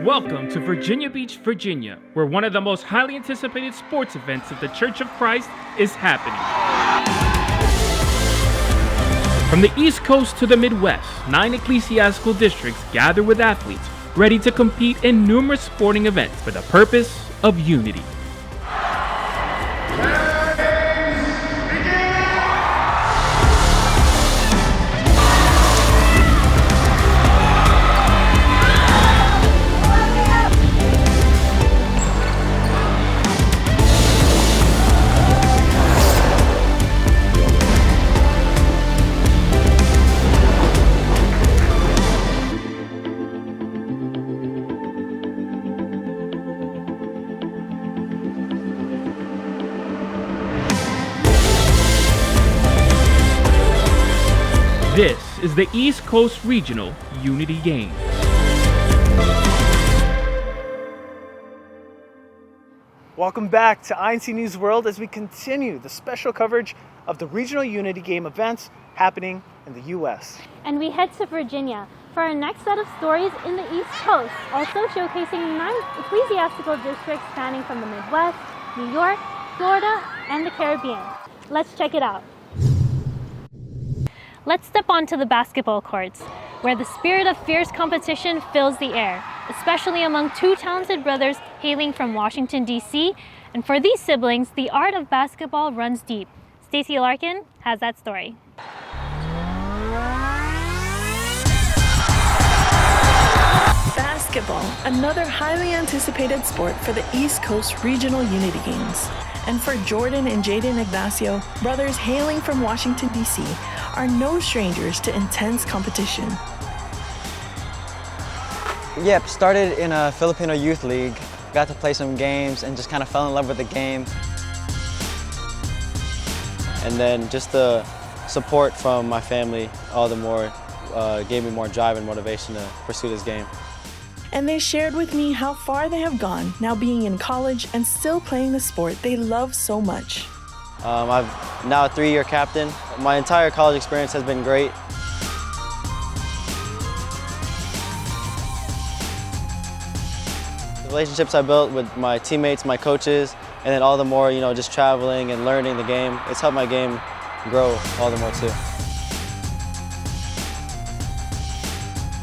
Welcome to Virginia Beach, Virginia, where one of the most highly anticipated sports events of the Church of Christ is happening. From the East Coast to the Midwest, 9 ecclesiastical districts gather with athletes ready to compete in numerous sporting events for the purpose of unity. This is the East Coast Regional Unity Games. Welcome back to INC News World as we continue the special coverage of the Regional Unity Game events happening in the U.S. And we head to Virginia for our next set of stories in the East Coast, also showcasing 9 ecclesiastical districts spanning from the Midwest, New York, Florida, and the Caribbean. Let's check it out. Let's step onto the basketball courts, where the spirit of fierce competition fills the air, especially among 2 talented brothers hailing from Washington, D.C. And for these siblings, the art of basketball runs deep. Stacey Larkin has that story. Basketball, another highly anticipated sport for the East Coast Regional Unity Games. And for Jordan and Jaden Ignacio, brothers hailing from Washington, D.C., are no strangers to intense competition. Yep, started in a Filipino youth league, got to play some games and just kind of fell in love with the game. And then just the support from my family all the more gave me more drive and motivation to pursue this game. And they shared with me how far they have gone, now being in college and still playing the sport they love so much. I'm now a 3-year captain. My entire college experience has been great. The relationships I built with my teammates, my coaches, and then all the more, just traveling and learning the game, it's helped my game grow all the more too.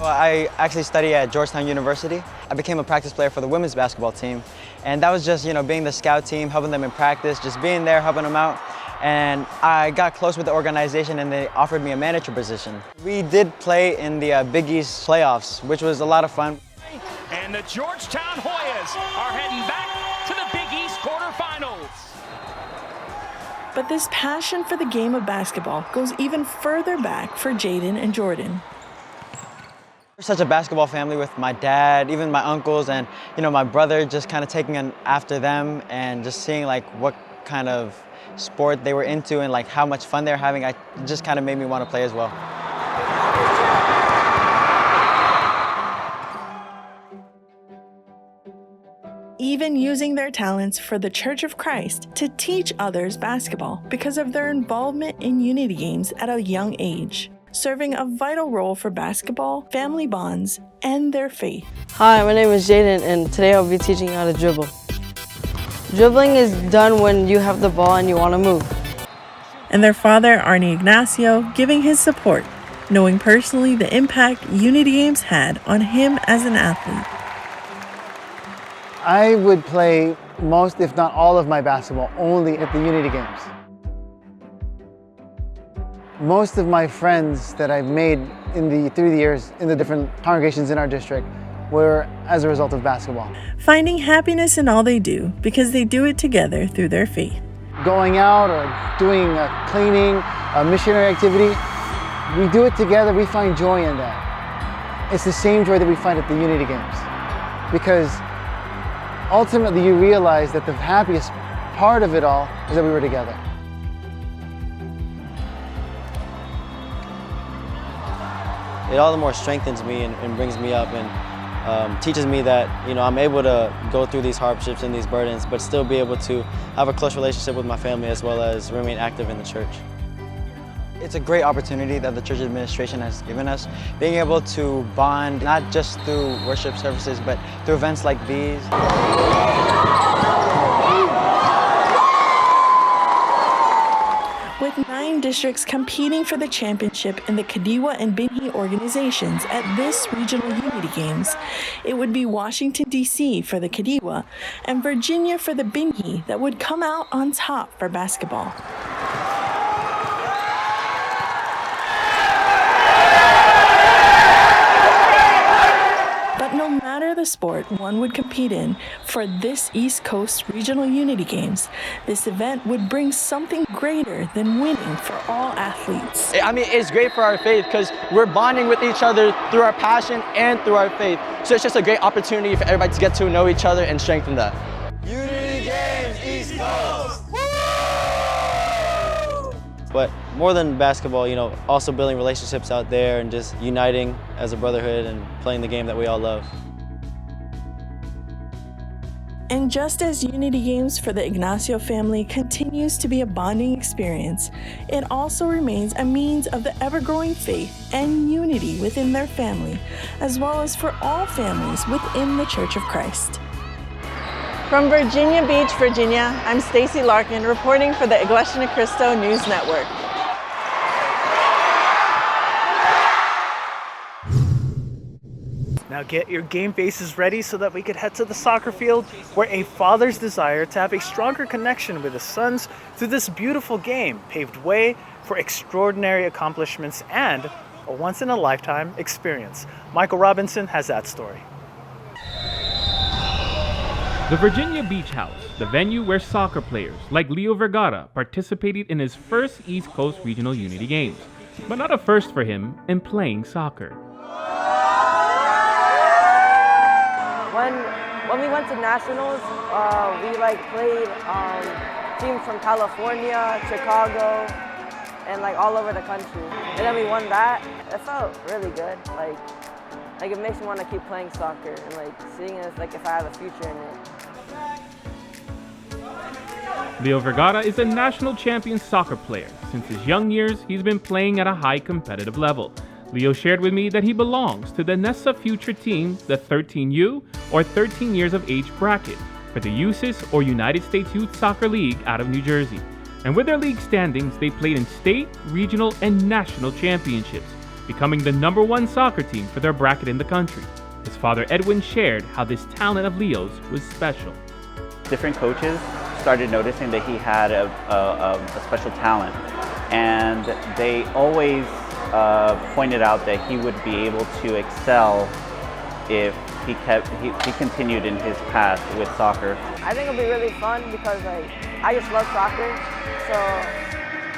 I actually study at Georgetown University. I became a practice player for the women's basketball team. And that was just, being the scout team, helping them in practice, just being there, helping them out. And I got close with the organization and they offered me a manager position. We did play in the Big East playoffs, which was a lot of fun. And the Georgetown Hoyas are heading back to the Big East quarterfinals. But this passion for the game of basketball goes even further back for Jaden and Jordan. We're such a basketball family with my dad, even my uncles, and my brother, just kind of taking after them and just seeing like what kind of sport they were into and like how much fun they're having. It just kind of made me want to play as well. Even using their talents for the Church of Christ to teach others basketball because of their involvement in unity games at a young age, serving a vital role for basketball, family bonds, and their faith. Hi, my name is Jaden, and today I'll be teaching you how to dribble. Dribbling is done when you have the ball and you want to move. And their father, Arnie Ignacio, giving his support, knowing personally the impact Unity Games had on him as an athlete. I would play most, if not all of my basketball, only at the Unity Games. Most of my friends that I've made through the years in the different congregations in our district were as a result of basketball. Finding happiness in all they do because they do it together through their faith. Going out or doing a cleaning, a missionary activity, we do it together, we find joy in that. It's the same joy that we find at the Unity Games. Because ultimately you realize that the happiest part of it all is that we were together. It all the more strengthens me and brings me up and teaches me that I'm able to go through these hardships and these burdens, but still be able to have a close relationship with my family as well as remain active in the church. It's a great opportunity that the church administration has given us, being able to bond not just through worship services, but through events like these. With 9 districts competing for the championship in the Kadiwa and Binhi organizations at this regional unity games, it would be Washington, D.C. for the Kadiwa and Virginia for the Binhi that would come out on top for basketball. But no matter the sport one would compete in, for this East Coast Regional Unity Games, this event would bring something greater than winning for all athletes. I mean, it's great for our faith because we're bonding with each other through our passion and through our faith. So it's just a great opportunity for everybody to get to know each other and strengthen that. Unity Games East Coast! But more than basketball, you know, also building relationships out there and just uniting as a brotherhood and playing the game that we all love. And just as Unity Games for the Ignacio family continues to be a bonding experience, it also remains a means of the ever-growing faith and unity within their family, as well as for all families within the Church of Christ. From Virginia Beach, Virginia, I'm Stacy Larkin reporting for the Iglesia Cristo News Network. Now get your game faces ready so that we could head to the soccer field where a father's desire to have a stronger connection with his sons through this beautiful game paved way for extraordinary accomplishments and a once-in-a-lifetime experience. Michael Robinson has that story. The Virginia Beach House, the venue where soccer players like Leo Vergara participated in his first East Coast Regional Unity Games, but not a first for him in playing soccer. When we went to nationals, we played teams from California, Chicago, and all over the country. And then we won that. It felt really good. Like it makes me want to keep playing soccer and seeing it as if I have a future in it. Leo Vergara is a national champion soccer player. Since his young years, he's been playing at a high competitive level. Leo shared with me that he belongs to the NESA Future Team, the 13U, or 13 years of age bracket, for the USIS, or United States Youth Soccer League, out of New Jersey. And with their league standings, they played in state, regional, and national championships, becoming the #1 soccer team for their bracket in the country. His father Edwin shared how this talent of Leo's was special. Different coaches started noticing that he had a special talent, and they always pointed out that he would be able to excel if he continued in his path with soccer. I think it'll be really fun because I just love soccer, so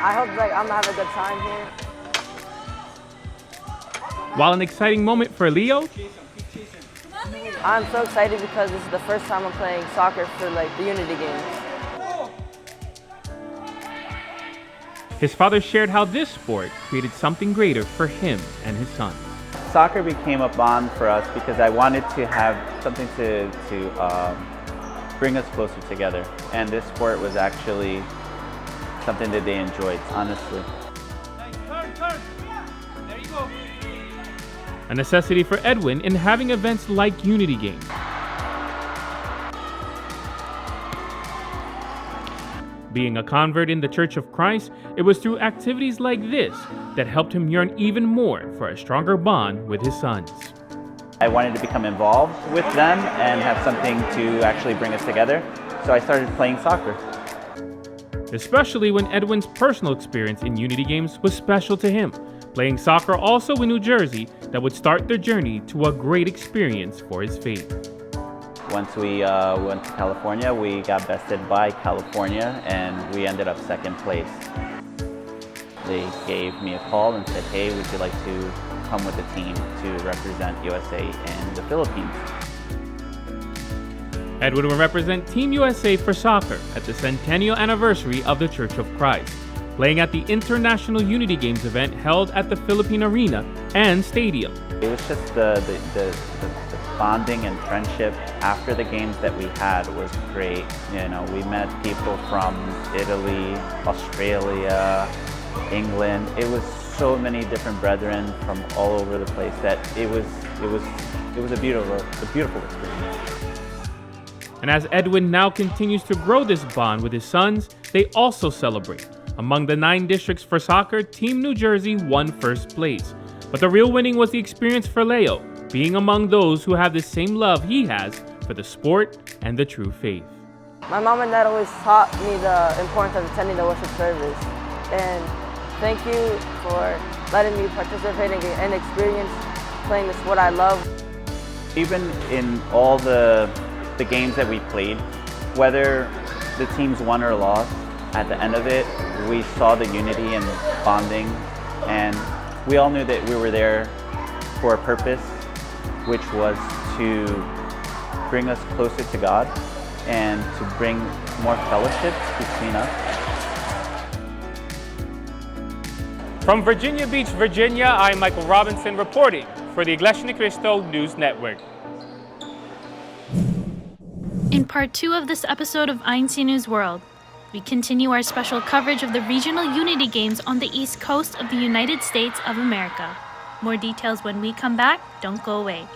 I hope I'm gonna have a good time here. While an exciting moment for Leo, I'm so excited because this is the first time I'm playing soccer for the Unity Games. his father shared how this sport created something greater for him and his sons. Soccer became a bond for us because I wanted to have something to bring us closer together. And this sport was actually something that they enjoyed, honestly. There you go. A necessity for Edwin in having events like Unity Games. Being a convert in the Church of Christ, it was through activities like this that helped him yearn even more for a stronger bond with his sons. I wanted to become involved with them and have something to actually bring us together, so I started playing soccer. Especially when Edwin's personal experience in Unity Games was special to him, playing soccer also in New Jersey that would start their journey to a great experience for his faith. Once we went to California, we got bested by California and we ended up second place. They gave me a call and said, hey, would you like to come with the team to represent USA in the Philippines? Edwin will represent Team USA for soccer at the centennial anniversary of the Church of Christ, playing at the International Unity Games event held at the Philippine Arena and Stadium. It was just the bonding and friendship after the games that we had was great. You know, we met people from Italy, Australia, England. It was so many different brethren from all over the place that it was a beautiful experience. And as Edwin now continues to grow this bond with his sons, they also celebrate. Among the 9 districts for soccer, Team New Jersey won first place. But the real winning was the experience for Leo, being among those who have the same love he has for the sport and the true faith. My mom and dad always taught me the importance of attending the worship service. And thank you for letting me participate and experience playing the sport I love. Even in all the games that we played, whether the teams won or lost, at the end of it, we saw the unity and bonding, and we all knew that we were there for a purpose, which was to bring us closer to God and to bring more fellowship between us. From Virginia Beach, Virginia, I'm Michael Robinson reporting for the Iglesia Cristo News Network. In part 2 of this episode of INC News World, we continue our special coverage of the Regional Unity Games on the East Coast of the United States of America. More details when we come back. Don't go away.